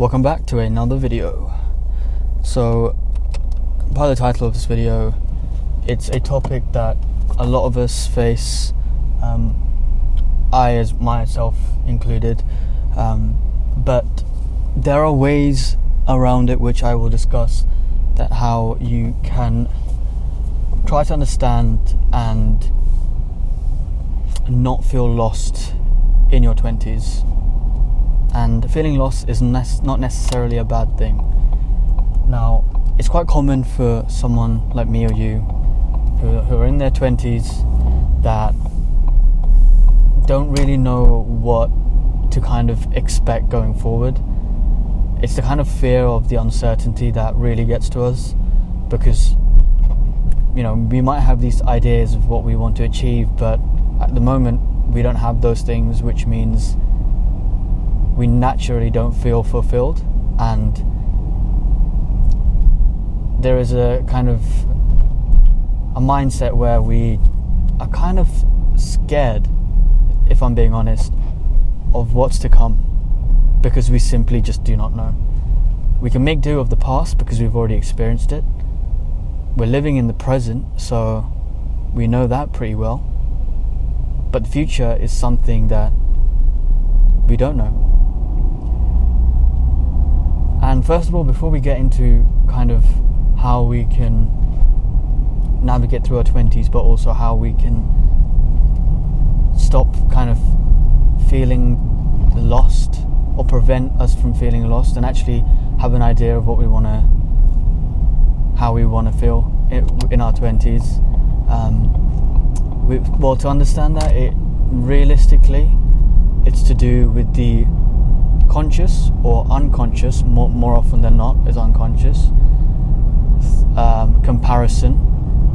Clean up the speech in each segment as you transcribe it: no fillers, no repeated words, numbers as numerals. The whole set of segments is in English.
Welcome back to another video. So, by the title of this video, it's a topic that a lot of us face, I as myself included, but there are ways around it which I will discuss, that how you can try to understand and not feel lost in your 20s. And feeling lost is not necessarily a bad thing. Now, it's quite common for someone like me or you who are in their 20s that don't really know what to kind of expect going forward. It's the kind of fear of the uncertainty that really gets to us, because we might have these ideas of what we want to achieve, but at the moment we don't have those things, which means we naturally don't feel fulfilled, and there is a kind of a mindset where we are kind of scared, if I'm being honest, of what's to come, because we simply just do not know. We can make do of the past because we've already experienced it. We're living in the present, so we know that pretty well, but the future is something that we don't know. And first of all, before we get into kind of how we can navigate through our 20s, but also how we can stop kind of feeling lost, or prevent us from feeling lost, and actually have an idea of how we want to feel in our 20s. To understand that, realistically, it's to do with the conscious or unconscious, more often than not is unconscious, comparison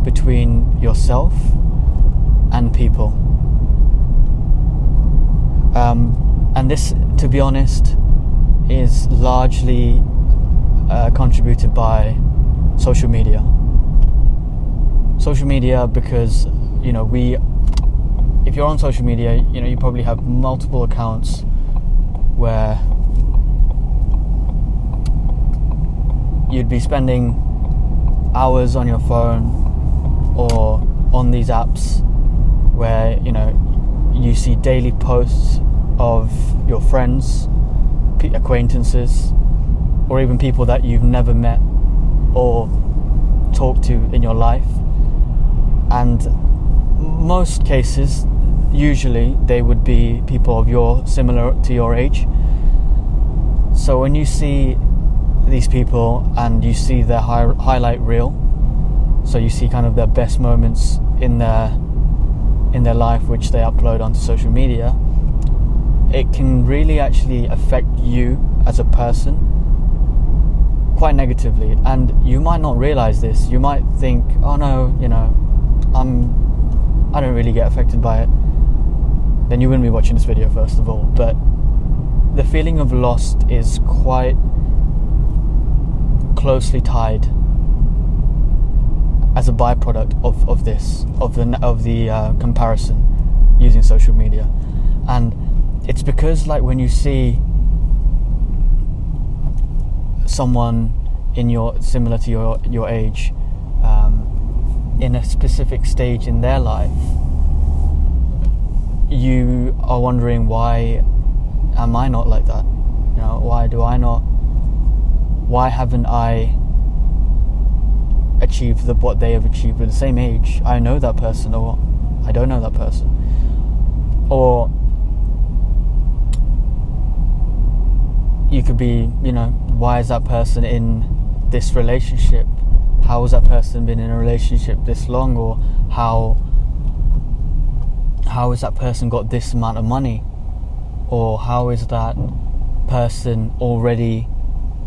between yourself and people. And this, to be honest, is largely contributed by social media. Social media, because if you're on social media, you probably have multiple accounts where you'd be spending hours on your phone or on these apps where you see daily posts of your friends, acquaintances, or even people that you've never met or talked to in your life. And most cases, usually they would be people similar to your age. So when you see these people and you see their highlight reel, so you see kind of their best moments in their life, which they upload onto social media, it can really actually affect you as a person quite negatively. And you might not realize this. You might think, oh no, I don't really get affected by it. Then you wouldn't be watching this video, first of all. But the feeling of lost is quite closely tied as a byproduct of the comparison using social media. And it's because, like, when you see someone similar to your age in a specific stage in their life, you are wondering, why am I not like that? Why haven't I achieved what they have achieved at the same age? I know that person, or I don't know that person. Or you could be, why is that person in this relationship? How has that person been in a relationship this long? Or how has that person got this amount of money? Or how is that person already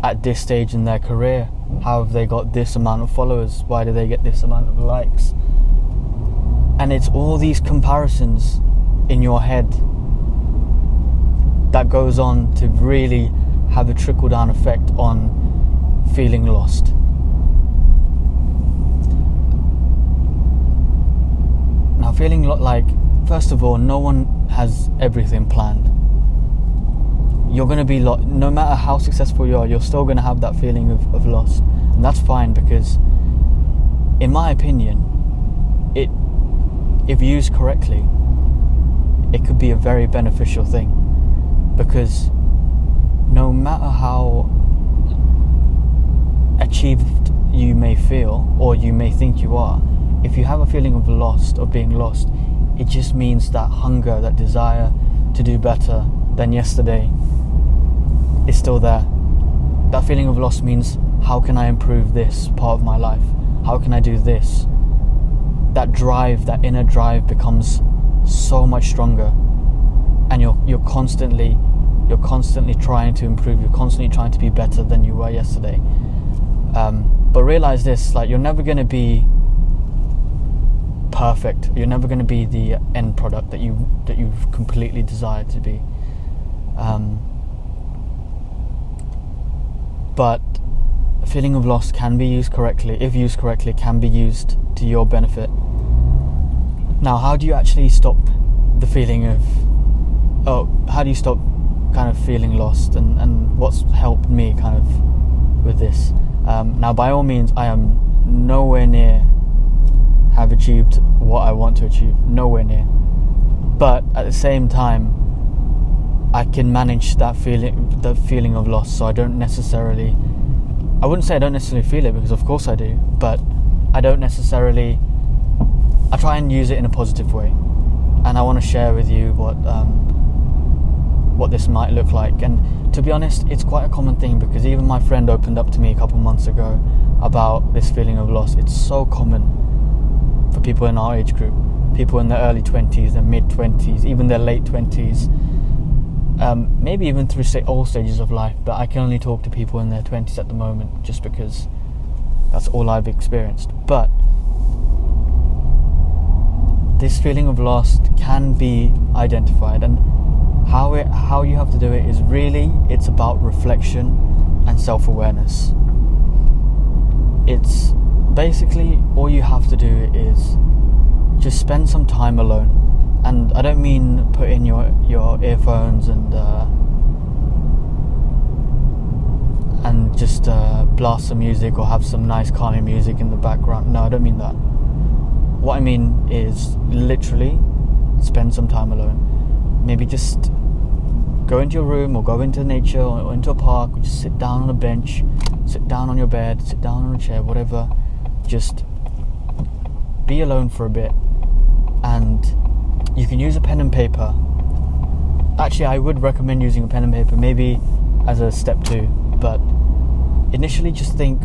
at this stage in their career? How have they got this amount of followers? Why do they get this amount of likes? And it's all these comparisons in your head that goes on to really have a trickle-down effect on feeling lost. Now, feeling like, first of all, no one has everything planned. you're going to be no matter how successful you are, you're still going to have that feeling of lost. And that's fine, because in my opinion, if used correctly, it could be a very beneficial thing. Because no matter how achieved you may feel, or you may think you are, if you have a feeling of lost, or being lost, it just means that hunger, that desire to do better than yesterday is still there. That feeling of loss means, how can I improve this part of my life? How can I do this? That drive, that inner drive, becomes so much stronger, and you're constantly trying to improve. You're constantly trying to be better than you were yesterday. But realize this: like, you're never going to be perfect. You're never going to be the end product that you've completely desired to be. But a feeling of loss can be used correctly. If used correctly, can be used to your benefit. Now, how do you actually stop the feeling of, how do you stop kind of feeling lost, and what's helped me kind of with this? Now, by all means, I am nowhere near have achieved what I want to achieve, nowhere near. But at the same time, I can manage the feeling of loss, so I wouldn't say I don't necessarily feel it, because of course I do, but I try and use it in a positive way. And I want to share with you what this might look like. And to be honest, it's quite a common thing, because even my friend opened up to me a couple months ago about this feeling of loss. It's so common for people in our age group, people in their early 20s, their mid 20s, even their late 20s, maybe even through all stages of life. But I can only talk to people in their 20s at the moment, just because that's all I've experienced. But this feeling of loss can be identified, and how you have to do it is it's about reflection and self-awareness. It's basically, all you have to do is just spend some time alone. And I don't mean put in your earphones and just blast some music, or have some nice calming music in the background. No, I don't mean that. What I mean is literally spend some time alone. Maybe just go into your room, or go into nature, or into a park, or just sit down on a bench, sit down on your bed, sit down on a chair, whatever. Just be alone for a bit. And you can use a pen and paper. Actually, I would recommend using a pen and paper, maybe as a step 2. But initially, just think,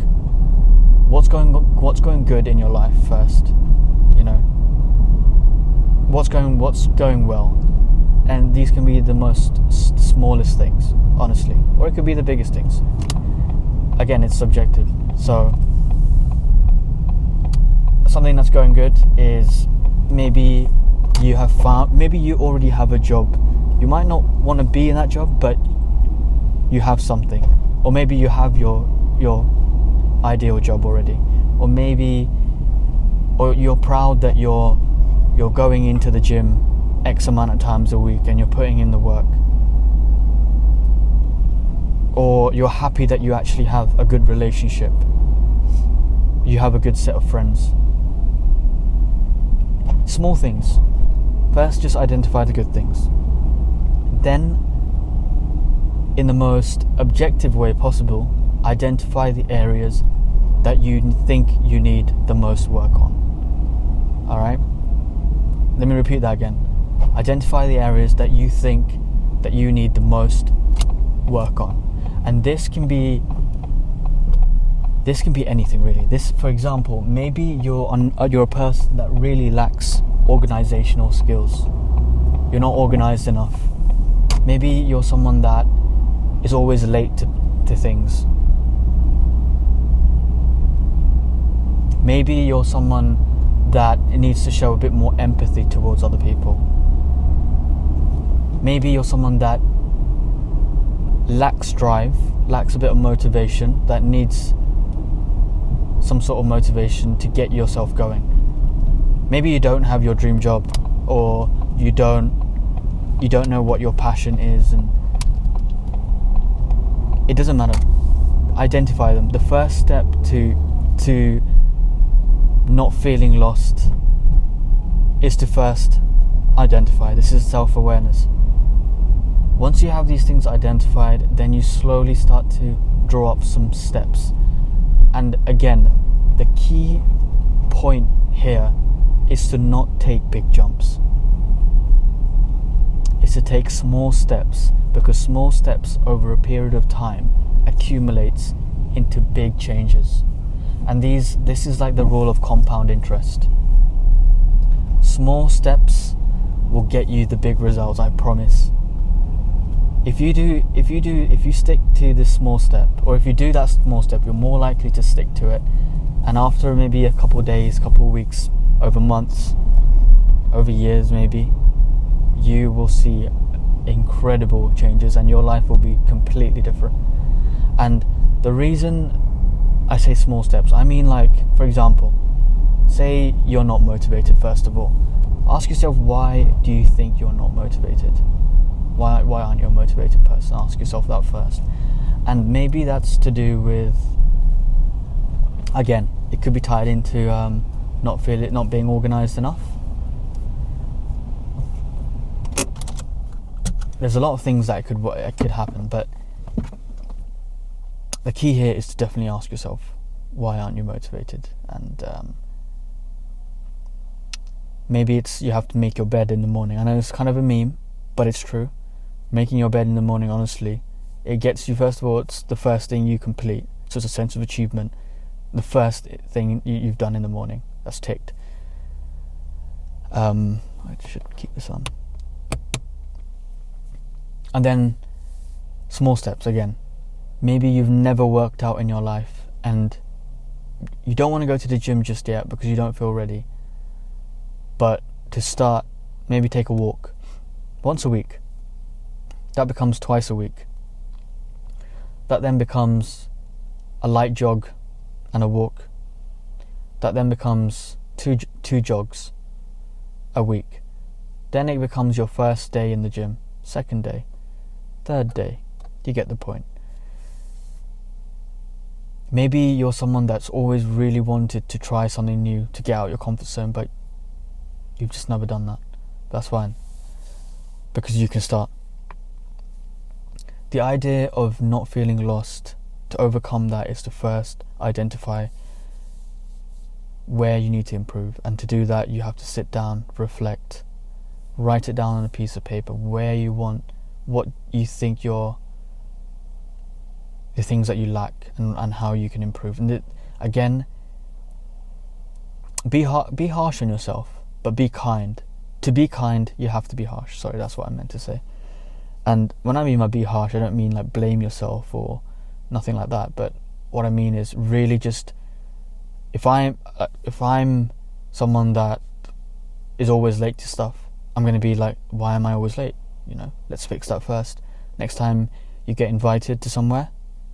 what's going good in your life first. You know, what's going well. And these can be the most smallest things, honestly, or it could be the biggest things. Again, it's subjective. So something that's going good is, maybe you already have a job. You might not want to be in that job, but you have something. Or maybe you have your ideal job already. Or you're proud that you're going into the gym X amount of times a week, and you're putting in the work. Or you're happy that you actually have a good relationship. You have a good set of friends. Small things. First, just identify the good things. Then, in the most objective way possible, identify the areas that you think you need the most work on. Alright? Let me repeat that again. Identify the areas that you think that you need the most work on. And this can be anything, really. This, for example, maybe you're a person that really lacks organizational skills. You're not organized enough. Maybe you're someone that is always late to things. Maybe you're someone that needs to show a bit more empathy towards other people. Maybe you're someone that lacks drive, lacks a bit of motivation, that needs some sort of motivation to get yourself going. Maybe you don't have your dream job, or you don't know what your passion is, and it doesn't matter. Identify them. The first step to not feeling lost is to first identify. This is self-awareness. Once you have these things identified, then you slowly start to draw up some steps. And again, the key point here is to not take big jumps. It's to take small steps, because small steps over a period of time accumulates into big changes. And this is like the rule of compound interest. Small steps will get you the big results, I promise. If you stick to this small step, or if you do that small step, you're more likely to stick to it. And after maybe a couple of days, couple of weeks, over months, over years maybe, you will see incredible changes and your life will be completely different. And the reason I say small steps, I mean, like, for example, say you're not motivated. First of all, ask yourself, why do you think you're not motivated? Why aren't you a motivated person? Ask yourself that first. And maybe that's to do with, again, it could be tied into not being organized enough. There's a lot of things that could happen, but the key here is to definitely ask yourself, why aren't you motivated? And maybe it's you have to make your bed in the morning. I know it's kind of a meme, but it's true. Making your bed in the morning, honestly, it gets you, first of all, it's the first thing you complete, so it's a sense of achievement. The first thing you've done in the morning, that's ticked. I should keep this on. And then small steps again. Maybe you've never worked out in your life and you don't want to go to the gym just yet because you don't feel ready. But to start, maybe take a walk once a week. That becomes twice a week. That then becomes a light jog and a walk. That then becomes two jogs a week. Then it becomes your first day in the gym, second day, third day. You get the point. Maybe you're someone that's always really wanted to try something new, to get out your comfort zone, but you've just never done that. That's fine, because you can start. The idea of not feeling lost, to overcome that, is to first identify where you need to improve. And to do that, you have to sit down, reflect, write it down on a piece of paper, where you want, what you think the things that you lack, and how you can improve. And again, be harsh on yourself, but be kind. To be kind, you have to be harsh. Sorry, that's what I meant to say. And when I mean by be harsh, I don't mean like blame yourself or nothing like that. But what I mean is really just, if I'm someone that is always late to stuff, I'm going to be like, why am I always late? Let's fix that first. Next time you get invited to somewhere,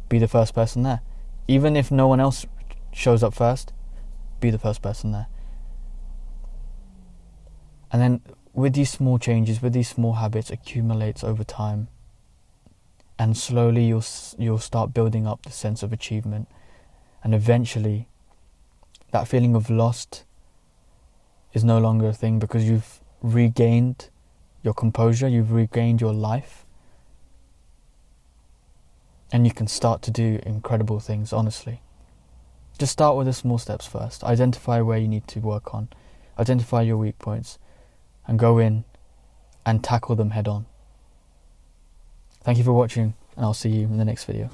be the first person there. Even if no one else shows up first, be the first person there. And then with these small changes, with these small habits, accumulates over time, and slowly you'll start building up the sense of achievement, and eventually that feeling of lost is no longer a thing, because you've regained your composure, you've regained your life, and you can start to do incredible things. Honestly, just start with the small steps first. Identify where you need to work on, identify your weak points, and go in and tackle them head on. Thank you for watching, and I'll see you in the next video.